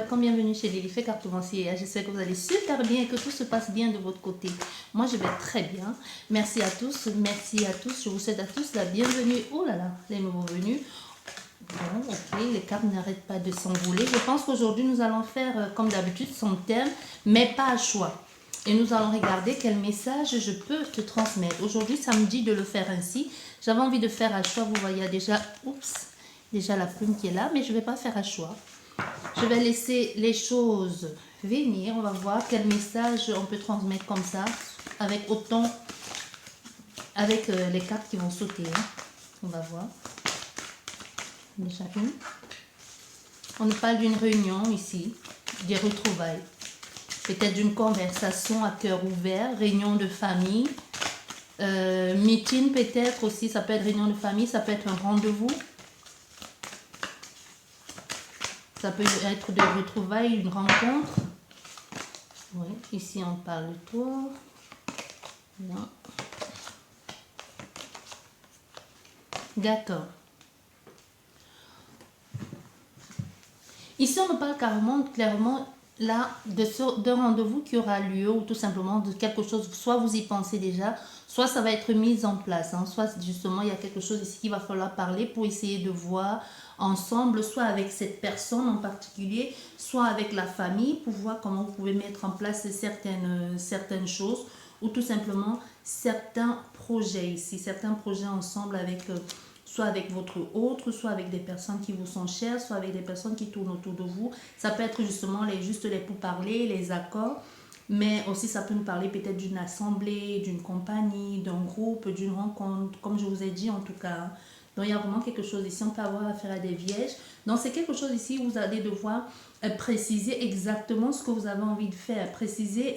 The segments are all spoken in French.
welcome, bienvenue chez Lily Cartomancier. J'espère que vous allez super bien et que tout se passe bien de votre côté. Moi, je vais très bien. Merci à tous, merci à tous. Je vous souhaite à tous la bienvenue. Oh là là, les nouveaux venus. Bon, ok, les cartes n'arrêtent pas de s'envoler. Je pense qu'aujourd'hui, nous allons faire, comme d'habitude, son thème, mais pas à choix. Et nous allons regarder quel message je peux te transmettre. Aujourd'hui, ça me dit de le faire ainsi. J'avais envie de faire à choix. Vous voyez déjà, oups, déjà la plume qui est là, mais je ne vais pas faire à choix. Je vais laisser les choses venir. On va voir quel message on peut transmettre comme ça, avec autant, avec les cartes qui vont sauter. Hein. On va voir. Déjà une. On nous parle d'une réunion ici, des retrouvailles. Peut-être d'une conversation à cœur ouvert, réunion de famille, meeting peut-être aussi, ça peut être réunion de famille, ça peut être un rendez-vous. Ça peut être des retrouvailles, une rencontre. Oui, ici on parle de toi. Non. D'accord. Ici on nous parle carrément, clairement, là, d'un rendez-vous qui aura lieu ou tout simplement de quelque chose, soit vous y pensez déjà, soit ça va être mis en place, hein, soit justement il y a quelque chose ici qu'il va falloir parler pour essayer de voir ensemble, soit avec cette personne en particulier, soit avec la famille pour voir comment vous pouvez mettre en place certaines choses ou tout simplement certains projets ici, certains projets ensemble avec... soit avec votre autre, soit avec des personnes qui vous sont chères, soit avec des personnes qui tournent autour de vous. Ça peut être justement juste les pourparlers, les accords, mais aussi ça peut nous parler peut-être d'une assemblée, d'une compagnie, d'un groupe, d'une rencontre, comme je vous ai dit en tout cas. Donc il y a vraiment quelque chose ici, on peut avoir affaire à des vierges. Donc c'est quelque chose ici où vous allez devoir préciser exactement ce que vous avez envie de faire, préciser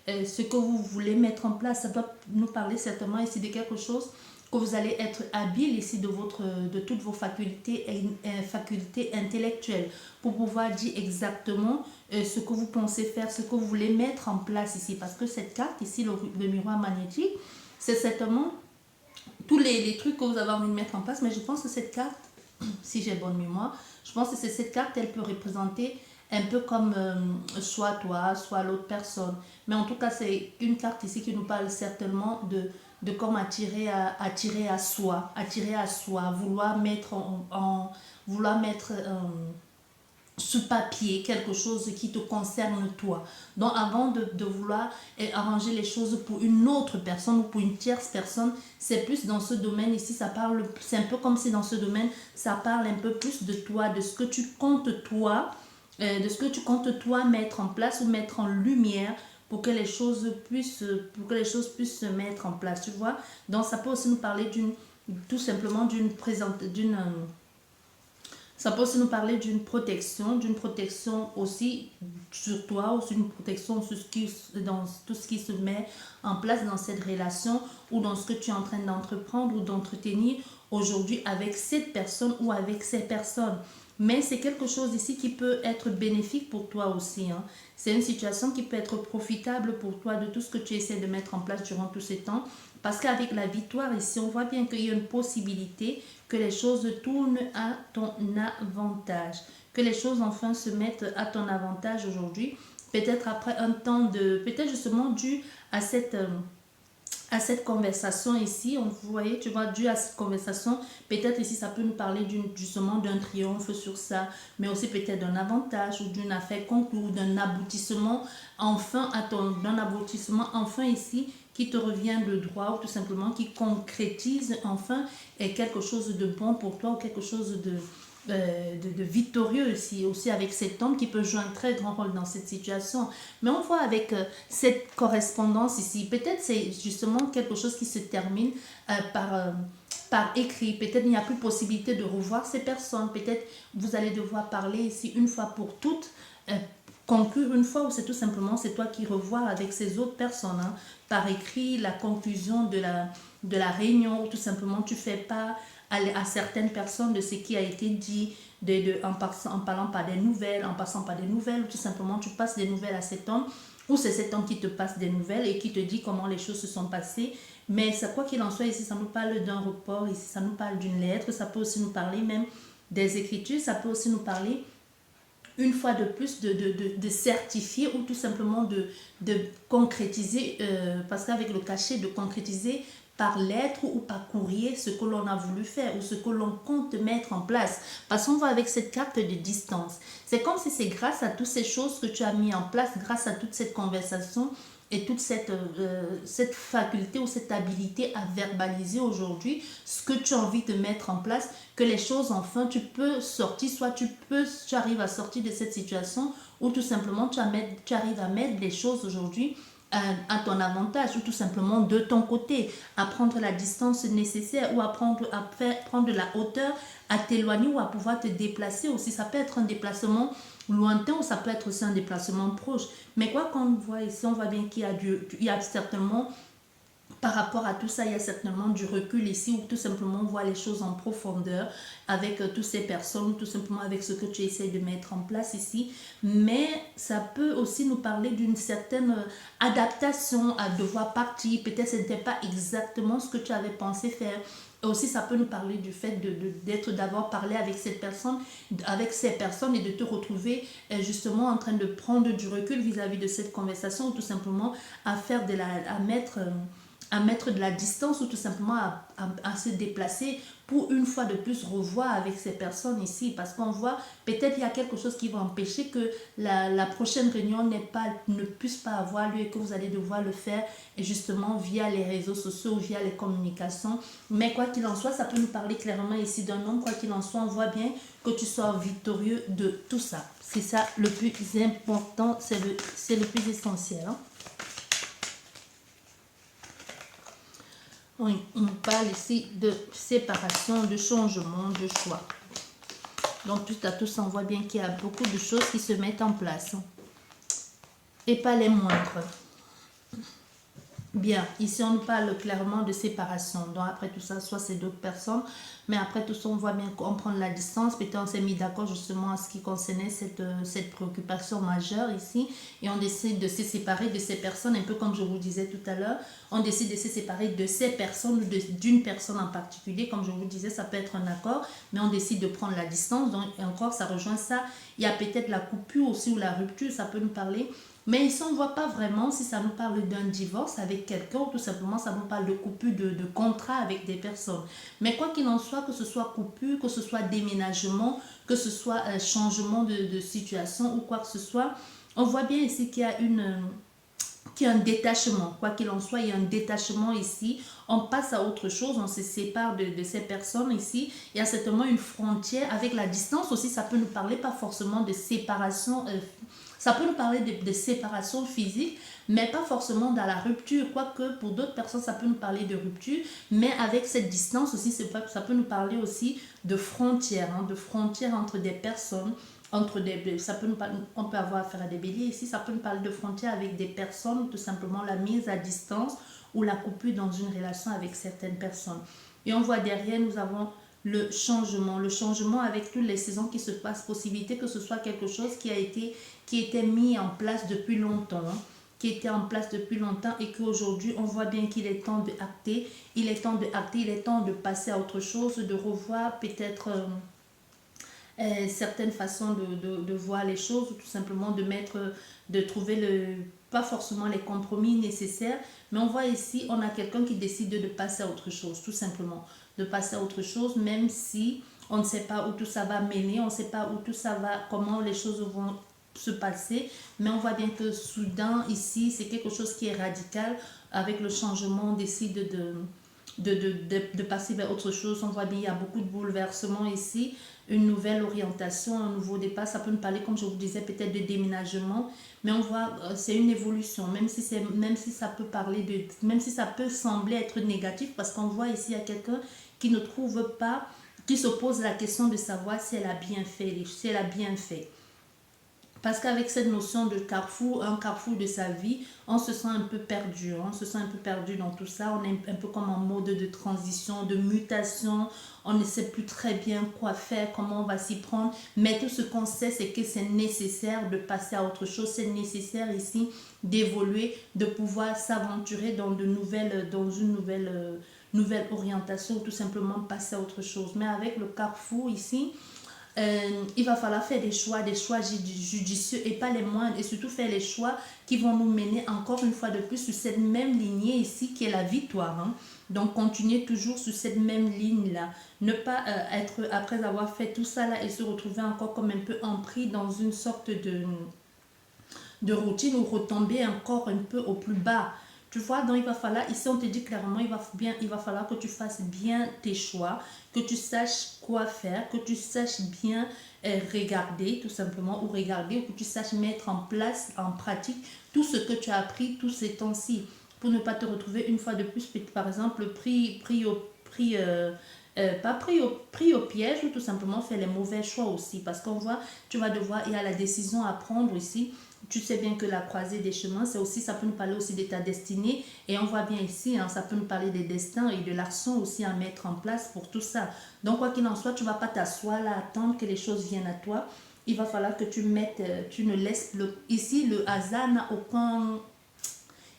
ce que vous voulez mettre en place. Ça doit nous parler certainement ici de quelque chose que vous allez être habile ici de toutes vos facultés intellectuelles pour pouvoir dire exactement ce que vous pensez faire, ce que vous voulez mettre en place ici. Parce que cette carte ici, le miroir magnétique, c'est certainement tous les trucs que vous avez envie de mettre en place. Mais je pense que cette carte, si j'ai bonne mémoire, je pense que cette carte, elle peut représenter un peu comme soit toi, soit l'autre personne. Mais en tout cas, c'est une carte ici qui nous parle certainement de comme attirer à soi, vouloir mettre vouloir mettre sur papier quelque chose qui te concerne toi. Donc avant de vouloir arranger les choses pour une autre personne ou pour une tierce personne, c'est plus dans ce domaine ici, ça parle, c'est un peu comme si dans ce domaine, ça parle un peu plus de toi, de ce que tu comptes toi, mettre en place ou mettre en lumière pour que les choses puissent se mettre en place, tu vois. Donc ça peut aussi nous parler tout simplement ça peut aussi nous parler d'une protection aussi sur toi, aussi une protection sur dans tout ce qui se met en place dans cette relation ou dans ce que tu es en train d'entreprendre ou d'entretenir aujourd'hui avec cette personne ou avec ces personnes. Mais c'est quelque chose ici qui peut être bénéfique pour toi aussi. Hein. C'est une situation qui peut être profitable pour toi de tout ce que tu essaies de mettre en place durant tous ces temps. Parce qu'avec la victoire ici, on voit bien qu'il y a une possibilité que les choses tournent à ton avantage. Que les choses enfin se mettent à ton avantage aujourd'hui. Peut-être après un temps peut-être justement dû à cette conversation ici, vous voyez, tu vois, dû à cette conversation, peut-être ici ça peut nous parler justement d'un triomphe sur ça, mais aussi peut-être d'un avantage ou d'une affaire conclue ou d'un aboutissement enfin ici qui te revient de droit ou tout simplement qui concrétise enfin quelque chose de bon pour toi ou quelque chose de victorieux aussi avec cet homme qui peut jouer un très grand rôle dans cette situation. Mais on voit avec cette correspondance ici, peut-être c'est justement quelque chose qui se termine par écrit. Peut-être il n'y a plus possibilité de revoir ces personnes. Peut-être vous allez devoir parler ici une fois pour toutes, conclure une fois ou c'est tout simplement c'est toi qui revois avec ces autres personnes hein, par écrit la conclusion de la réunion ou tout simplement tu fais part à certaines personnes de ce qui a été dit en parlant par des nouvelles, en passant par des nouvelles ou tout simplement tu passes des nouvelles à cet homme ou c'est cet homme qui te passe des nouvelles et qui te dit comment les choses se sont passées. Mais ça, quoi qu'il en soit ici, ça nous parle d'un report, ici ça nous parle d'une lettre, ça peut aussi nous parler même des écritures, ça peut aussi nous parler une fois de plus de certifier ou tout simplement de concrétiser, parce qu'avec le cachet, de concrétiser par lettre ou par courrier ce que l'on a voulu faire ou ce que l'on compte mettre en place. Parce qu'on voit avec cette carte de distance. C'est comme si c'est grâce à toutes ces choses que tu as mis en place, grâce à toute cette conversation et toute cette faculté ou cette habilité à verbaliser aujourd'hui ce que tu as envie de mettre en place, que les choses enfin tu peux sortir, soit tu arrives à sortir de cette situation ou tout simplement tu arrives à mettre les choses aujourd'hui à ton avantage ou tout simplement de ton côté, à prendre la distance nécessaire ou à prendre de la hauteur, à t'éloigner ou à pouvoir te déplacer aussi. Ça peut être un déplacement lointain ou ça peut être aussi un déplacement proche. Mais quoi qu'on voit ici, on voit bien qu'il y a certainement, par rapport à tout ça, il y a certainement du recul ici où tout simplement on voit les choses en profondeur avec toutes ces personnes, tout simplement avec ce que tu essaies de mettre en place ici. Mais ça peut aussi nous parler d'une certaine adaptation à devoir partir. Peut-être que ce n'était pas exactement ce que tu avais pensé faire. Et aussi, ça peut nous parler du fait d'avoir parlé avec ces personnes et de te retrouver justement en train de prendre du recul vis-à-vis de cette conversation ou tout simplement à mettre de la distance ou tout simplement à se déplacer pour une fois de plus revoir avec ces personnes ici. Parce qu'on voit, peut-être il y a quelque chose qui va empêcher que la prochaine réunion ne puisse pas avoir lieu et que vous allez devoir le faire et justement via les réseaux sociaux ou via les communications. Mais quoi qu'il en soit, ça peut nous parler clairement ici d'un homme. Quoi qu'il en soit, on voit bien que tu sors victorieux de tout ça. C'est ça le plus important, c'est le plus essentiel. Hein? On parle ici de séparation, de changement, de choix. Donc, tout à tous, on voit bien qu'il y a beaucoup de choses qui se mettent en place. Et pas les moindres. Bien, ici on nous parle clairement de séparation. Donc après tout ça, soit c'est d'autres personnes, mais après tout ça, on voit bien qu'on prend la distance. Peut-être on s'est mis d'accord justement à ce qui concernait cette préoccupation majeure ici. Et on décide de se séparer de ces personnes, un peu comme je vous disais tout à l'heure. On décide de se séparer de ces personnes ou d'une personne en particulier. Comme je vous disais, ça peut être un accord, mais on décide de prendre la distance. Donc encore, ça rejoint ça. Il y a peut-être la coupure aussi ou la rupture, ça peut nous parler. Mais ici, on ne voit pas vraiment si ça nous parle d'un divorce avec quelqu'un ou tout simplement ça nous parle de coupure de contrat avec des personnes. Mais quoi qu'il en soit, que ce soit coupure, que ce soit déménagement, que ce soit changement de situation ou quoi que ce soit, on voit bien ici qu'il y a un détachement. Quoi qu'il en soit, il y a un détachement ici. On passe à autre chose, on se sépare de ces personnes ici. Il y a certainement une frontière avec la distance aussi. Ça peut nous parler pas forcément de séparation ça peut nous parler de séparation physique, mais pas forcément dans la rupture. Quoique pour d'autres personnes, ça peut nous parler de rupture, mais avec cette distance aussi, ça peut nous parler aussi de frontières, de frontières entre des personnes. On peut avoir affaire à des béliers ici, ça peut nous parler de frontières avec des personnes, tout simplement la mise à distance ou la coupure dans une relation avec certaines personnes. Et on voit derrière, nous avons le changement avec toutes les saisons qui se passent, possibilité que ce soit quelque chose qui était mis en place depuis longtemps, qui était en place depuis longtemps et qu'aujourd'hui on voit bien qu'il est temps de acter, il est temps de passer à autre chose, de revoir peut-être certaines façons de voir les choses ou tout simplement de trouver pas forcément les compromis nécessaires, mais on voit ici, on a quelqu'un qui décide de passer à autre chose, tout simplement, de passer à autre chose, même si on ne sait pas où tout ça va mener, on ne sait pas où tout ça va, comment les choses vont se passer, mais on voit bien que soudain ici, c'est quelque chose qui est radical, avec le changement, on décide de passer vers autre chose. On voit bien il y a beaucoup de bouleversements ici, une nouvelle orientation, un nouveau départ. Ça peut nous parler, comme je vous disais, peut-être de déménagement, mais on voit c'est une évolution, même si ça peut même si ça peut sembler être négatif, parce qu'on voit ici il y a quelqu'un qui ne trouve pas, qui se pose la question de savoir si elle a bien fait. Parce qu'avec cette notion de carrefour, un carrefour de sa vie, on se sent un peu perdu. On se sent un peu perdu dans tout ça. On est un peu comme en mode de transition, de mutation. On ne sait plus très bien quoi faire, comment on va s'y prendre. Mais tout ce qu'on sait, c'est que c'est nécessaire de passer à autre chose. C'est nécessaire ici d'évoluer, de pouvoir s'aventurer dans une nouvelle orientation ou tout simplement passer à autre chose. Mais avec le carrefour ici, il va falloir faire des choix judicieux et pas les moindres, et surtout faire les choix qui vont nous mener encore une fois de plus sur cette même lignée ici qui est la victoire. Hein. Donc continuer toujours sur cette même ligne-là. Ne pas être, après avoir fait tout ça là et se retrouver encore comme un peu empris dans une sorte de routine ou retomber encore un peu au plus bas. Tu vois, donc il va falloir, ici on te dit clairement, il va falloir que tu fasses bien tes choix, que tu saches quoi faire, que tu saches bien regarder tout simplement, ou regarder, ou que tu saches mettre en place, en pratique, tout ce que tu as appris tous ces temps-ci, pour ne pas te retrouver une fois de plus, par exemple, pas pris au piège, ou tout simplement faire les mauvais choix aussi, parce qu'on voit, tu vas devoir, il y a la décision à prendre ici. Tu sais bien que la croisée des chemins, c'est aussi, ça peut nous parler aussi de ta destinée. Et on voit bien ici, hein, ça peut nous parler des destins et de l'action aussi à mettre en place pour tout ça. Donc, quoi qu'il en soit, tu ne vas pas t'asseoir là, attendre que les choses viennent à toi. Il va falloir que tu mettes, tu ne laisses ici, le hasard n'a aucun...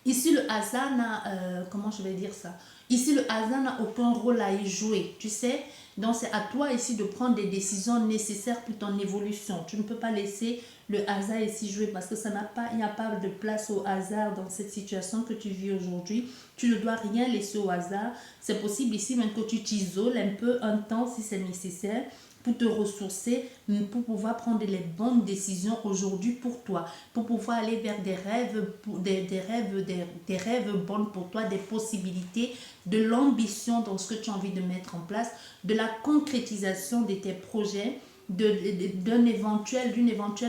Ici, le hasard n'a... comment je vais dire ça? Ici, le hasard n'a aucun rôle à y jouer, tu sais. Donc, c'est à toi ici de prendre des décisions nécessaires pour ton évolution. Tu ne peux pas laisser le hasard ici jouer parce que ça n'a pas, il n'y a pas de place au hasard dans cette situation que tu vis aujourd'hui. Tu ne dois rien laisser au hasard. C'est possible ici même que tu t'isoles un peu un temps si c'est nécessaire pour te ressourcer, pour pouvoir prendre les bonnes décisions aujourd'hui pour toi, pour pouvoir aller vers des rêves, des rêves bons pour toi, des possibilités, de l'ambition dans ce que tu as envie de mettre en place, de la concrétisation de tes projets, d'une éventuelle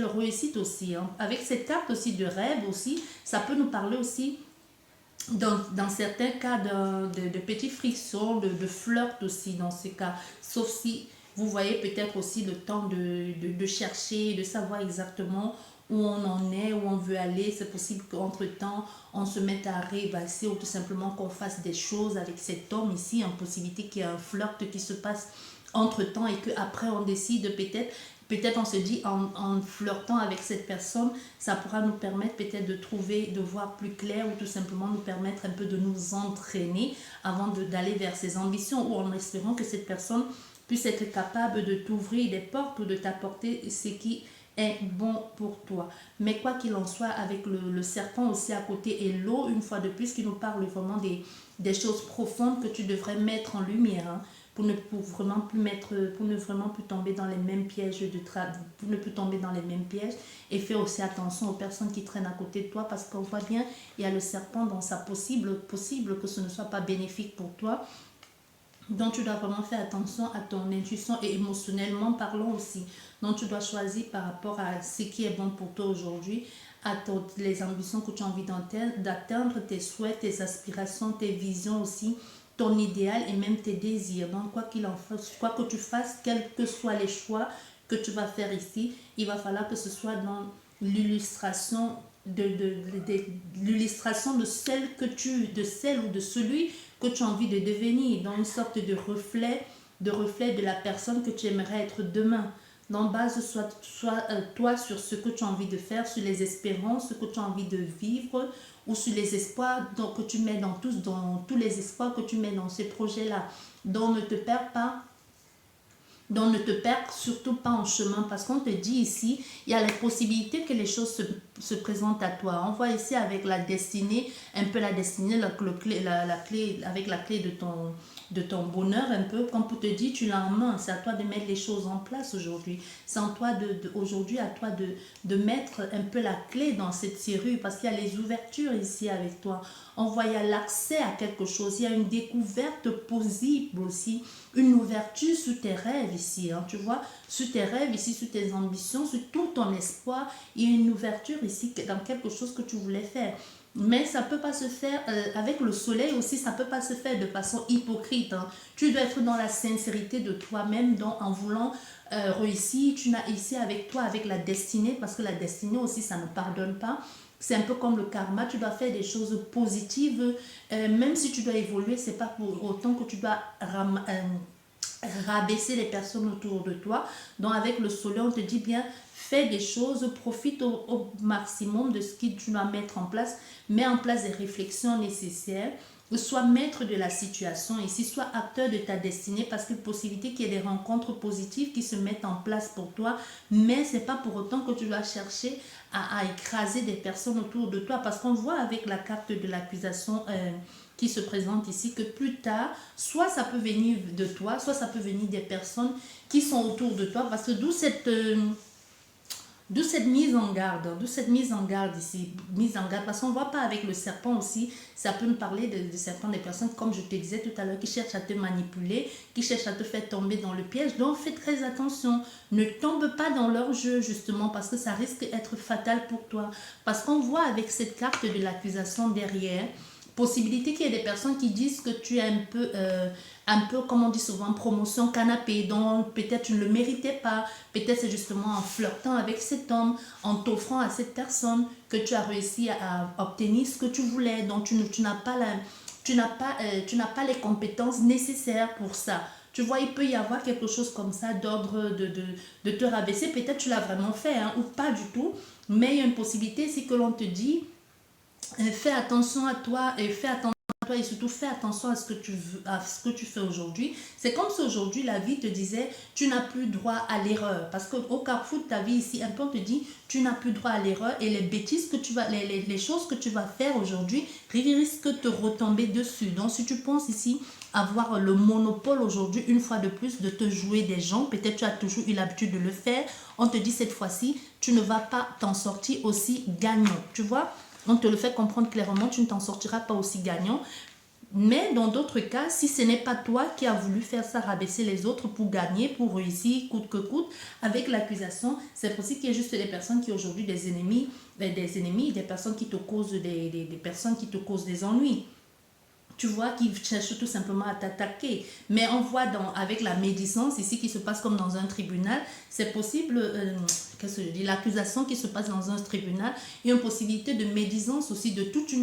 réussite aussi. Hein. Avec cette carte aussi de rêve aussi, ça peut nous parler aussi dans certains cas de petites frictions, de flirt aussi dans ces cas, sauf si vous voyez peut-être aussi le temps de chercher, de savoir exactement où on en est, où on veut aller. C'est possible qu'entre-temps, on se mette à rêvasser ou tout simplement qu'on fasse des choses avec cet homme ici, en possibilité qu'il y ait un flirt qui se passe entre-temps et qu'après on décide peut-être on se dit en flirtant avec cette personne, ça pourra nous permettre peut-être de trouver, de voir plus clair ou tout simplement nous permettre un peu de nous entraîner avant d'aller vers ses ambitions ou en espérant que cette personne puisse être capable de t'ouvrir des portes ou de t'apporter ce qui est bon pour toi. Mais quoi qu'il en soit, avec le serpent aussi à côté et l'eau, une fois de plus, qui nous parle vraiment des choses profondes que tu devrais mettre en lumière, hein, pour ne vraiment plus tomber dans les mêmes pièges pour ne plus tomber dans les mêmes pièges, et fais aussi attention aux personnes qui traînent à côté de toi parce qu'on voit bien, il y a le serpent dans sa possible que ce ne soit pas bénéfique pour toi. Donc, tu dois vraiment faire attention à ton intuition et émotionnellement parlant aussi. Donc, tu dois choisir par rapport à ce qui est bon pour toi aujourd'hui, les ambitions que tu as envie d'atteindre, tes souhaits, tes aspirations, tes visions aussi, ton idéal et même tes désirs. Donc, quoi qu'il en fasse, quoi que tu fasses, quels que soient les choix que tu vas faire ici, il va falloir que ce soit dans l'illustration l'illustration de celle ou de celui que tu as envie de devenir, dans une sorte de reflet de la personne que tu aimerais être demain. Donc, base toi sur ce que tu as envie de faire, sur les espérances, ce que tu as envie de vivre, ou sur les espoirs que tu mets dans tous les espoirs que tu mets dans ces projets-là. Donc, ne te perds pas. Donc, ne te perds surtout pas en chemin parce qu'on te dit ici, il y a la possibilité que les choses se présentent à toi. On voit ici avec la destinée, un peu la destinée, la clé, avec la clé de ton bonheur, un peu, comme pour te dire, tu l'as en main. C'est à toi de mettre les choses en place aujourd'hui. C'est en toi aujourd'hui à toi de mettre un peu la clé dans cette serrure parce qu'il y a les ouvertures ici avec toi. On voit, il y a l'accès à quelque chose. Il y a une découverte possible aussi. Une ouverture sur tes rêves ici. Hein, tu vois, sur tes rêves ici, sur tes ambitions, sur tout ton espoir. Il y a une ouverture ici dans quelque chose que tu voulais faire. Mais ça ne peut pas se faire avec le soleil aussi, ça ne peut pas se faire de façon hypocrite. Hein. Tu dois être dans la sincérité de toi-même, en voulant réussir. Tu n'as ici avec toi, avec la destinée, parce que la destinée aussi, ça ne pardonne pas. C'est un peu comme le karma, tu dois faire des choses positives, même si tu dois évoluer, c'est pas pour autant que tu dois rabaisser les personnes autour de toi. Donc avec le soleil, on te dit bien, fais des choses, profite au maximum de ce que tu dois mettre en place, mets en place des réflexions nécessaires. sois maître de la situation ici, sois acteur de ta destinée parce que possibilité qu'il y ait des rencontres positives qui se mettent en place pour toi, mais c'est pas pour autant que tu dois chercher à écraser des personnes autour de toi parce qu'on voit avec la carte de l'accusation qui se présente ici que plus tard, soit ça peut venir de toi, soit ça peut venir des personnes qui sont autour de toi parce que d'où cette mise en garde, ici, mise en garde, parce qu'on ne voit pas avec le serpent aussi, ça peut nous parler de serpent, des personnes, comme je te disais tout à l'heure, qui cherchent à te manipuler, qui cherchent à te faire tomber dans le piège, donc fais très attention, ne tombe pas dans leur jeu justement, parce que ça risque d'être fatal pour toi, parce qu'on voit avec cette carte de l'accusation derrière, possibilité qu'il y ait des personnes qui disent que tu es un peu, comme on dit souvent, promotion canapé, donc peut-être tu ne le méritais pas, peut-être c'est justement en flirtant avec cet homme, en t'offrant à cette personne que tu as réussi à obtenir ce que tu voulais, donc tu n'as pas les compétences nécessaires pour ça. Tu vois, il peut y avoir quelque chose comme ça d'ordre de te rabaisser, peut-être tu l'as vraiment fait, hein, ou pas du tout, mais il y a une possibilité, c'est que l'on te dit fais attention à toi et fais attention à toi et surtout fais attention à ce que tu veux, à ce que tu fais aujourd'hui. C'est comme si aujourd'hui la vie te disait tu n'as plus droit à l'erreur parce qu'au carrefour de ta vie ici un peu on te dit tu n'as plus droit à l'erreur et les bêtises que tu vas les choses que tu vas faire aujourd'hui risquent de te retomber dessus. Donc si tu penses ici avoir le monopole aujourd'hui une fois de plus de te jouer des gens, peut-être tu as toujours eu l'habitude de le faire, on te dit cette fois-ci tu ne vas pas t'en sortir aussi gagnant, tu vois. On te le fait comprendre clairement, tu ne t'en sortiras pas aussi gagnant. Mais dans d'autres cas, si ce n'est pas toi qui as voulu faire ça, rabaisser les autres pour gagner, pour réussir, coûte que coûte, avec l'accusation, c'est possible qu'il y ait juste des personnes qui aujourd'hui des ennemis, des personnes qui te causent des personnes qui te causent des ennuis. Tu vois, qui cherchent tout simplement à t'attaquer. Mais on voit avec la médisance ici qui se passe comme dans un tribunal, c'est possible, qu'est-ce que je dis, l'accusation qui se passe dans un tribunal, il y a une possibilité de médisance aussi de toutes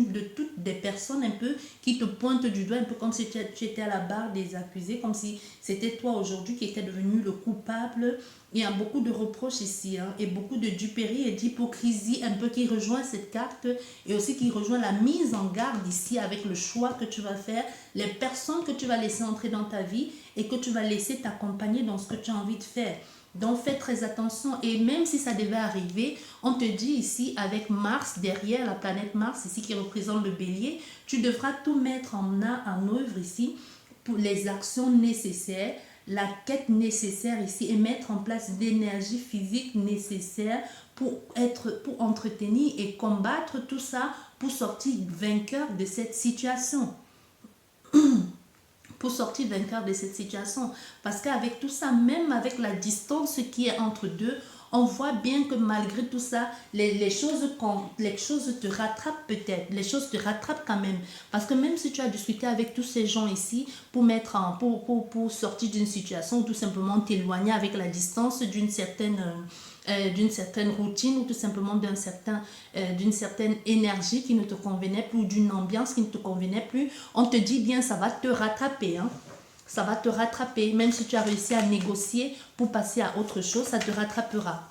des personnes un peu qui te pointent du doigt, un peu comme si tu étais à la barre des accusés, comme si c'était toi aujourd'hui qui étais devenu le coupable. Il y a beaucoup de reproches ici, hein, et beaucoup de duperie et d'hypocrisie un peu qui rejoint cette carte et aussi qui rejoint la mise en garde ici avec le choix que tu vas faire, les personnes que tu vas laisser entrer dans ta vie et que tu vas laisser t'accompagner dans ce que tu as envie de faire. Donc fais très attention et même si ça devait arriver, on te dit ici avec Mars derrière, la planète Mars ici qui représente le bélier, tu devras tout mettre en œuvre ici pour les actions nécessaires, la quête nécessaire ici et mettre en place l'énergie physique nécessaire pour entretenir et combattre tout ça pour sortir vainqueur de cette situation. Pour sortir vainqueur de cette situation. Parce qu'avec tout ça, même avec la distance qui est entre deux, on voit bien que malgré tout ça, les choses te rattrapent peut-être. Les choses te rattrapent quand même. Parce que même si tu as discuté avec tous ces gens ici pour sortir d'une situation ou tout simplement t'éloigner avec la distance d'une certaine routine ou tout simplement d'une certaine énergie qui ne te convenait plus ou d'une ambiance qui ne te convenait plus, on te dit bien ça va te rattraper, hein. Ça va te rattraper, même si tu as réussi à négocier pour passer à autre chose, ça te rattrapera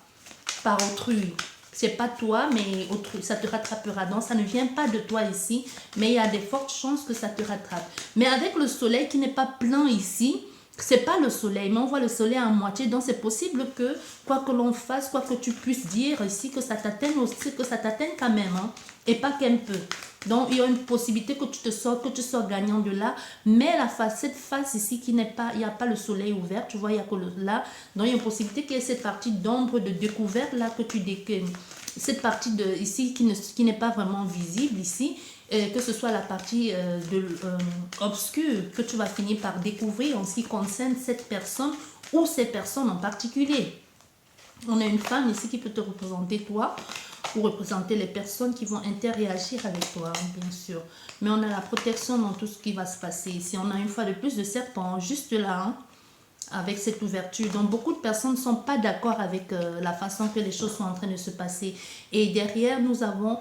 par autrui. C'est pas toi, mais autrui, ça te rattrapera. Donc, ça ne vient pas de toi ici, mais il y a des fortes chances que ça te rattrape. Mais avec le soleil qui n'est pas plein ici, c'est pas le soleil, mais on voit le soleil à moitié, donc c'est possible que, quoi que l'on fasse, quoi que tu puisses dire ici, que ça t'atteigne aussi, que ça t'atteigne quand même, hein, et pas qu'un peu. Donc, il y a une possibilité que tu sors gagnant de là, mais cette face ici, il n'y a pas le soleil ouvert, tu vois, il y a que là, donc il y a une possibilité qu'il y ait cette partie d'ombre, de découverte là, cette partie ici qui n'est pas vraiment visible ici, que ce soit la partie obscure que tu vas finir par découvrir en ce qui concerne cette personne ou ces personnes en particulier. On a une femme ici qui peut te représenter toi ou représenter les personnes qui vont interagir avec toi, bien sûr. Mais on a la protection dans tout ce qui va se passer ici. On a une fois de plus de serpent juste là, hein, avec cette ouverture. Donc, beaucoup de personnes ne sont pas d'accord avec la façon que les choses sont en train de se passer. Et derrière, nous avons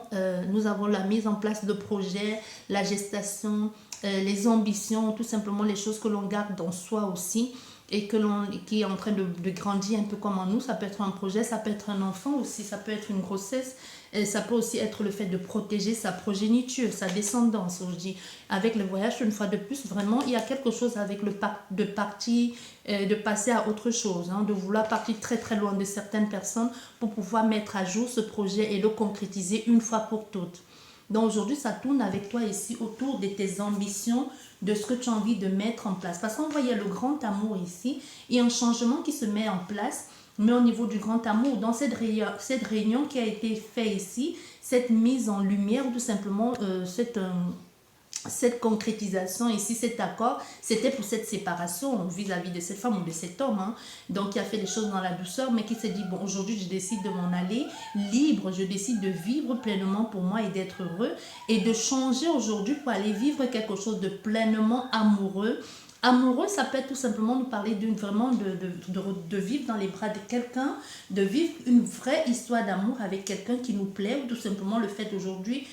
la mise en place de projets, la gestation, les ambitions, tout simplement les choses que l'on garde dans soi aussi. qui est en train de grandir un peu comme en nous. Ça peut être un projet, ça peut être un enfant aussi, ça peut être une grossesse. Et ça peut aussi être le fait de protéger sa progéniture, sa descendance. Je dis, avec le voyage, une fois de plus, vraiment, il y a quelque chose avec de partir, de passer à autre chose, hein, de vouloir partir très très loin de certaines personnes pour pouvoir mettre à jour ce projet et le concrétiser une fois pour toutes. Donc aujourd'hui, ça tourne avec toi ici autour de tes ambitions, de ce que tu as envie de mettre en place. Parce qu'on voyait le grand amour ici, il y a un changement qui se met en place. Mais au niveau du grand amour, dans cette réunion qui a été faite ici, cette mise en lumière, ou tout simplement cette concrétisation ici, cet accord, c'était pour cette séparation vis-à-vis de cette femme ou de cet homme, hein, donc qui a fait les choses dans la douceur, mais qui s'est dit, bon, aujourd'hui, je décide de m'en aller libre, je décide de vivre pleinement pour moi et d'être heureux, et de changer aujourd'hui pour aller vivre quelque chose de pleinement amoureux. Amoureux, ça peut être tout simplement nous parler vraiment de vivre dans les bras de quelqu'un, de vivre une vraie histoire d'amour avec quelqu'un qui nous plaît, ou tout simplement le fait aujourd'hui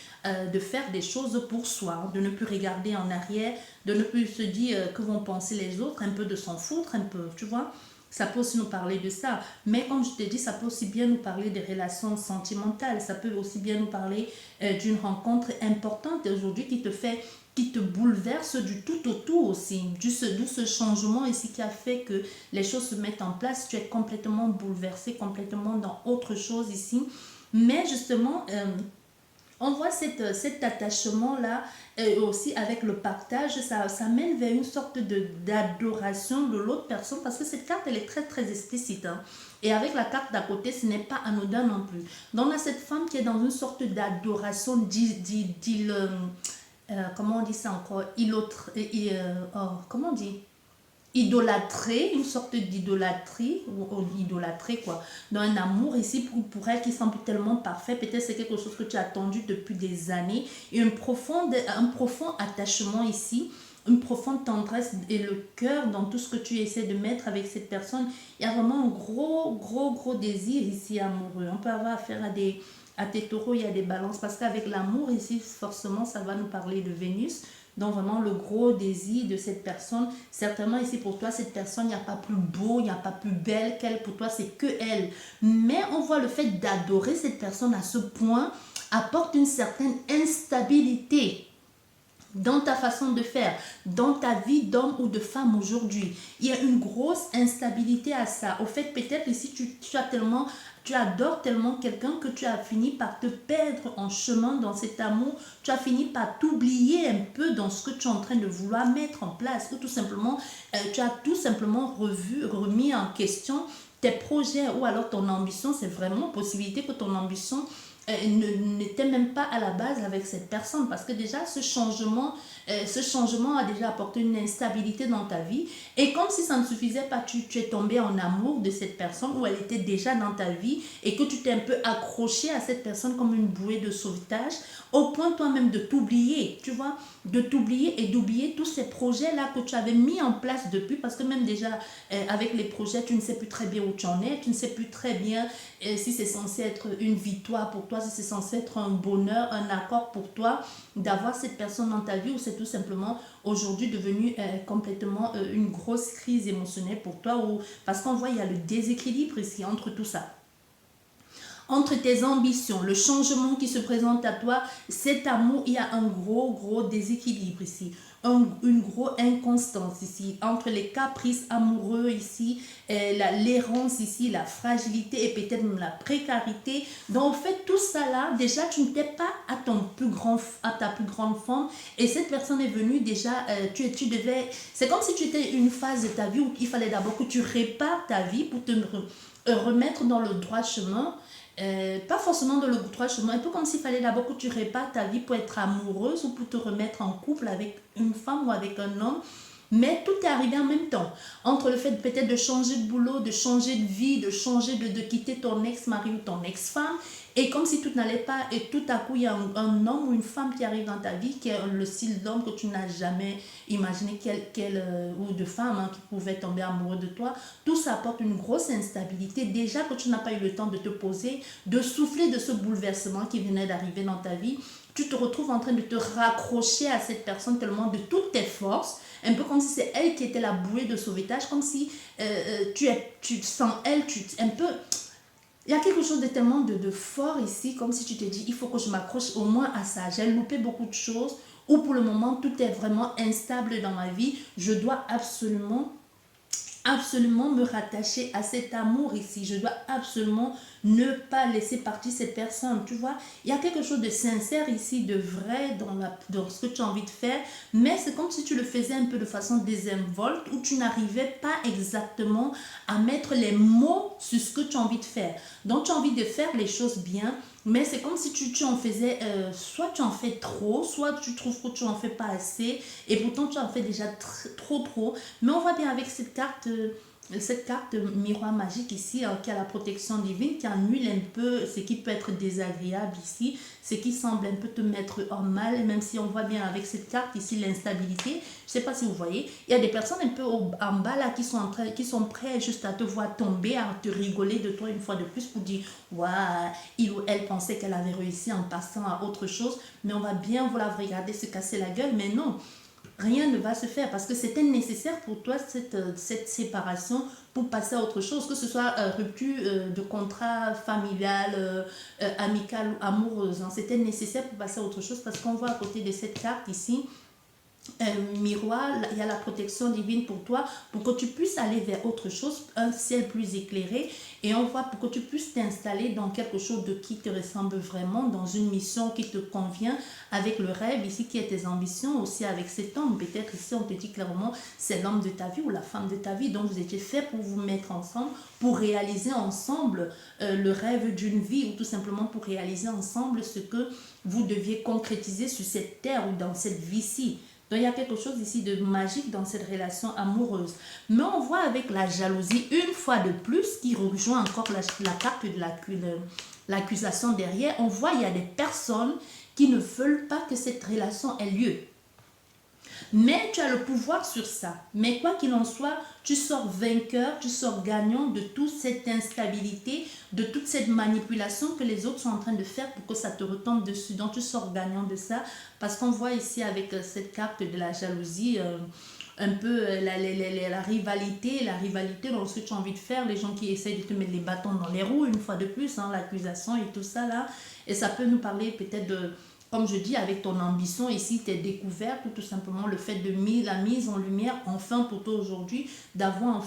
de faire des choses pour soi, hein, de ne plus regarder en arrière, de ne plus se dire que vont penser les autres, un peu de s'en foutre, un peu, tu vois. Ça peut aussi nous parler de ça. Mais comme je te dis, ça peut aussi bien nous parler des relations sentimentales. Ça peut aussi bien nous parler d'une rencontre importante aujourd'hui qui te bouleverse du tout au tout aussi. D'où ce changement ici qui a fait que les choses se mettent en place. Tu es complètement bouleversé, complètement dans autre chose ici. Mais justement, on voit cet attachement-là aussi avec le partage, ça mène vers une sorte d'adoration de l'autre personne parce que cette carte, elle est très, très explicite. Hein. Et avec la carte d'à côté, ce n'est pas anodin non plus. Donc, on a cette femme qui est dans une sorte d'adoration, comment on dit ça encore, comment on dit, idolâtrée, une sorte d'idolâtrie, ou idolâtrée quoi, dans un amour ici pour elle qui semble tellement parfait. Peut-être c'est quelque chose que tu as attendu depuis des années, et un profond attachement ici, une profonde tendresse et le cœur dans tout ce que tu essaies de mettre avec cette personne. Il y a vraiment un gros désir ici amoureux. On peut avoir affaire à tes taureaux, il y a des balances, parce qu'avec l'amour ici, forcément, ça va nous parler de Vénus. Donc vraiment le gros désir de cette personne, certainement ici pour toi, cette personne, il n'y a pas plus beau, il n'y a pas plus belle qu'elle, pour toi c'est que elle. Mais on voit le fait d'adorer cette personne à ce point apporte une certaine instabilité dans ta façon de faire, dans ta vie d'homme ou de femme aujourd'hui. Il y a une grosse instabilité à ça. Au fait, peut-être ici, tu adores tellement quelqu'un que tu as fini par te perdre en chemin dans cet amour. Tu as fini par t'oublier un peu dans ce que tu es en train de vouloir mettre en place. Ou tout simplement, tu as tout simplement remis en question tes projets ou alors ton ambition. C'est vraiment possibilité que ton ambition n'était même pas à la base avec cette personne, parce que déjà ce changement a déjà apporté une instabilité dans ta vie, et comme si ça ne suffisait pas, tu es tombé en amour de cette personne, ou elle était déjà dans ta vie et que tu t'es un peu accroché à cette personne comme une bouée de sauvetage, au point toi-même de t'oublier, tu vois, de t'oublier et d'oublier tous ces projets-là que tu avais mis en place depuis, parce que même déjà avec les projets, tu ne sais plus très bien où tu en es, tu ne sais plus très bien si c'est censé être une victoire pour toi, si c'est censé être un bonheur, un accord pour toi d'avoir cette personne dans ta vie, ou c'est tout simplement aujourd'hui devenu complètement une grosse crise émotionnelle pour toi, parce qu'on voit il y a le déséquilibre ici entre tout ça. Entre tes ambitions, le changement qui se présente à toi, cet amour, il y a un gros déséquilibre ici, une grosse inconstance ici, entre les caprices amoureux ici, l'errance ici, la fragilité et peut-être même la précarité. Donc, en fait, tout ça là, déjà, tu n'étais pas à ta plus grande forme, et cette personne est venue déjà, c'est comme si tu étais une phase de ta vie où il fallait d'abord que tu répares ta vie pour te remettre dans le droit chemin. Pas forcément dans le droit chemin, un peu comme s'il fallait d'abord que tu répares ta vie pour être amoureuse ou pour te remettre en couple avec une femme ou avec un homme. Mais tout est arrivé en même temps. Entre le fait peut-être de changer de boulot, de changer de vie, de quitter ton ex-mari ou ton ex-femme, et comme si tout n'allait pas, et tout à coup il y a un homme ou une femme qui arrive dans ta vie, qui est le style d'homme que tu n'as jamais imaginé, ou de femme qui pouvait tomber amoureux de toi. Tout ça apporte une grosse instabilité. Déjà que tu n'as pas eu le temps de te poser, de souffler de ce bouleversement qui venait d'arriver dans ta vie. tu te retrouves en train de te raccrocher à cette personne tellement de toutes tes forces, un peu comme si c'est elle qui était la bouée de sauvetage, comme si tu sens elle, un peu... Il y a quelque chose de tellement de fort ici, comme si tu te dis, il faut que je m'accroche au moins à ça. J'ai loupé beaucoup de choses, ou pour le moment, tout est vraiment instable dans ma vie. Je dois absolument me rattacher à cet amour ici. Je dois absolument ne pas laisser partir cette personne. Tu vois, il y a quelque chose de sincère ici, de vrai dans ce que tu as envie de faire, mais c'est comme si tu le faisais un peu de façon désinvolte, où tu n'arrivais pas exactement à mettre les mots sur ce que tu as envie de faire. Donc, tu as envie de faire les choses bien, mais c'est comme si tu en faisais, soit tu en fais trop, soit tu trouves que tu en fais pas assez, et pourtant tu en fais déjà trop. Mais on voit bien avec cette carte miroir magique ici, qui a la protection divine, qui annule un peu ce qui peut être désagréable ici, ce qui semble un peu te mettre en mal, même si on voit bien avec cette carte ici l'instabilité. Je ne sais pas si vous voyez, il y a des personnes un peu en bas là qui sont prêts juste à te voir tomber, à te rigoler de toi une fois de plus pour dire waouh, il ou elle pensait qu'elle avait réussi en passant à autre chose, mais on va bien vouloir regarder se casser la gueule, mais non. Rien ne va se faire parce que c'était nécessaire pour toi cette séparation pour passer à autre chose, que ce soit rupture de contrat familial, amical ou amoureuse. Hein. C'était nécessaire pour passer à autre chose parce qu'on voit à côté de cette carte ici, miroir, il y a la protection divine pour toi, pour que tu puisses aller vers autre chose, un ciel plus éclairé, et on voit pour que tu puisses t'installer dans quelque chose de qui te ressemble vraiment, dans une mission qui te convient, avec le rêve ici qui est tes ambitions, aussi avec cet homme. Peut-être ici on te dit clairement c'est l'homme de ta vie ou la femme de ta vie, donc vous étiez fait pour vous mettre ensemble, pour réaliser ensemble le rêve d'une vie, ou tout simplement pour réaliser ensemble ce que vous deviez concrétiser sur cette terre ou dans cette vie-ci. Donc, il y a quelque chose ici de magique dans cette relation amoureuse. Mais on voit avec la jalousie, une fois de plus, qui rejoint encore la carte de l'accusation derrière, on voit il y a des personnes qui ne veulent pas que cette relation ait lieu. Mais tu as le pouvoir sur ça. Mais quoi qu'il en soit, tu sors vainqueur, tu sors gagnant de toute cette instabilité, de toute cette manipulation que les autres sont en train de faire pour que ça te retombe dessus. Donc tu sors gagnant de ça parce qu'on voit ici avec cette carte de la jalousie, un peu la rivalité dans ce que tu as envie de faire, les gens qui essayent de te mettre les bâtons dans les roues une fois de plus, hein, l'accusation et tout ça là. Et ça peut nous parler peut-être de... Comme je dis, avec ton ambition ici, tes découvertes, ou tout simplement le fait de la mise en lumière, enfin pour toi aujourd'hui, d'avoir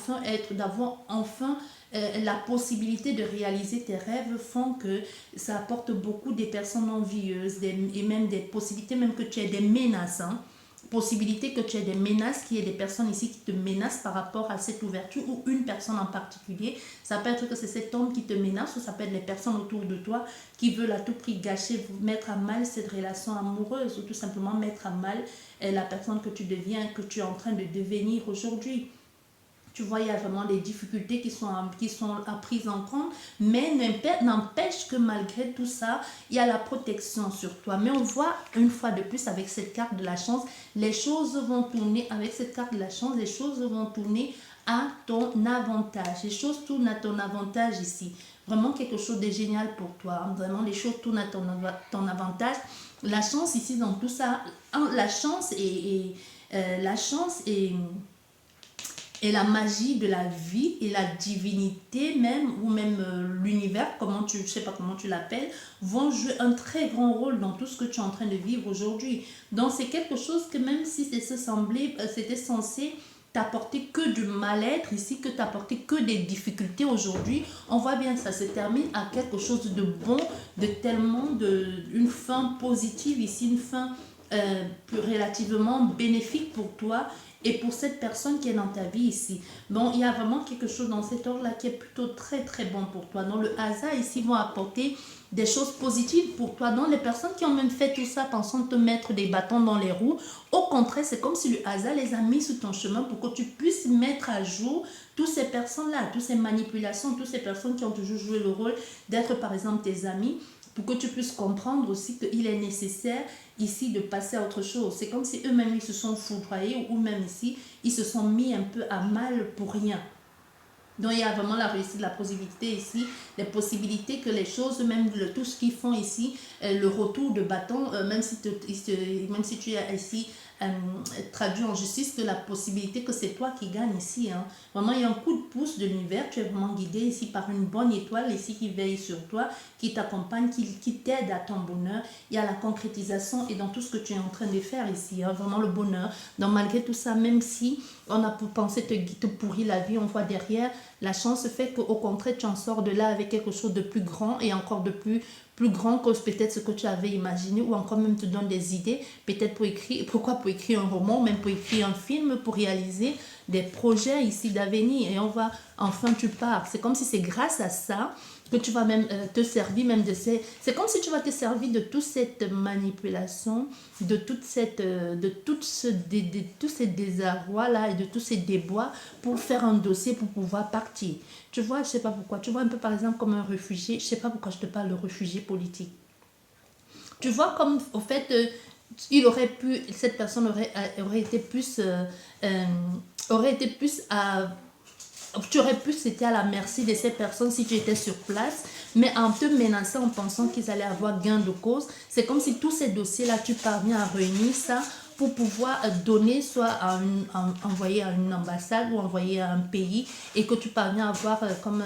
enfin la possibilité de réaliser tes rêves, font que ça apporte beaucoup des personnes envieuses, et même des possibilités, même que tu aies des menaces, hein. Possibilité que tu aies des menaces, qu'il y ait des personnes ici qui te menacent par rapport à cette ouverture, ou une personne en particulier. Ça peut être que c'est cet homme qui te menace, ou ça peut être les personnes autour de toi qui veulent à tout prix gâcher, mettre à mal cette relation amoureuse, ou tout simplement mettre à mal la personne que tu deviens, que tu es en train de devenir aujourd'hui. Tu vois, il y a vraiment des difficultés qui sont prises en compte, mais n'empêche que malgré tout ça, il y a la protection sur toi. Mais on voit une fois de plus avec cette carte de la chance, les choses vont tourner, avec cette carte de la chance, les choses vont tourner à ton avantage. Les choses tournent à ton avantage ici. Vraiment quelque chose de génial pour toi. Hein. Vraiment, les choses tournent à ton avantage. La chance ici dans tout ça, la chance et la magie de la vie et la divinité même, ou même l'univers, je sais pas comment tu l'appelles, vont jouer un très grand rôle dans tout ce que tu es en train de vivre aujourd'hui. Donc c'est quelque chose que même si c'était censé t'apporter que du mal-être ici, que t'apporter que des difficultés aujourd'hui, on voit bien que ça se termine à quelque chose de bon, une fin positive ici, une fin relativement bénéfique pour toi et pour cette personne qui est dans ta vie ici. Bon, il y a vraiment quelque chose dans cet ordre-là qui est plutôt très très bon pour toi. Donc le hasard ici va apporter des choses positives pour toi. Donc les personnes qui ont même fait tout ça pensant te mettre des bâtons dans les roues, au contraire, c'est comme si le hasard les a mis sur ton chemin pour que tu puisses mettre à jour toutes ces personnes-là, toutes ces manipulations, toutes ces personnes qui ont toujours joué le rôle d'être par exemple tes amis, pour que tu puisses comprendre aussi qu'il est nécessaire ici de passer à autre chose. C'est comme si eux-mêmes ils se sont foudroyés, ou même ici, ils se sont mis un peu à mal pour rien. Donc, il y a vraiment la réussite, la possibilité ici, les possibilités que les choses, même tout ce qu'ils font ici, le retour de bâton, même si tu es ici traduit en justice, que la possibilité que c'est toi qui gagne ici. Hein. Vraiment, il y a un coup de pouce de l'univers. Tu es vraiment guidé ici par une bonne étoile ici qui veille sur toi, qui t'accompagne, qui t'aide à ton bonheur. Il y a la concrétisation et dans tout ce que tu es en train de faire ici. Hein, vraiment le bonheur. Donc, malgré tout ça, même si on a pensé te pourrir la vie, on voit derrière, la chance fait qu'au contraire, tu en sors de là avec quelque chose de plus grand et encore de plus grand que peut-être ce que tu avais imaginé ou encore même te donne des idées, peut-être pour écrire, pourquoi pour écrire un roman, même pour écrire un film, pour réaliser des projets ici d'avenir. Et on va, enfin tu pars. C'est comme si c'est grâce à ça que tu vas même te servir même de ces... C'est comme si tu vas te servir de toute cette manipulation, de toute cette... de tous ces désarrois-là et de tous ces déboires pour faire un dossier pour pouvoir partir. Tu vois, je sais pas pourquoi. Tu vois un peu par exemple comme un réfugié. Je sais pas pourquoi je te parle de réfugié politique. Tu vois comme au fait... il aurait pu... Cette personne aurait été plus... aurait été plus à... Tu aurais pu c'était à la merci de ces personnes si tu étais sur place, mais en te menaçant en pensant qu'ils allaient avoir gain de cause, c'est comme si tous ces dossiers-là, tu parviens à réunir ça pour pouvoir donner soit envoyer à une ambassade ou envoyer à un pays et que tu parviens à avoir comme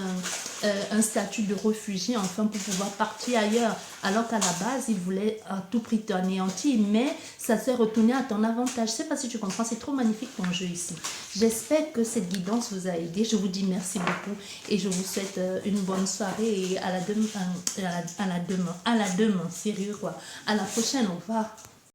un statut de réfugié enfin pour pouvoir partir ailleurs alors qu'à la base il voulait à tout prix t'anéantir mais ça s'est retourné à ton avantage. Je sais pas si tu comprends, c'est trop magnifique ton jeu ici. J'espère que cette guidance vous a aidé. Je vous dis merci beaucoup et je vous souhaite une bonne soirée et à la demain, sérieux quoi. À la prochaine, au revoir.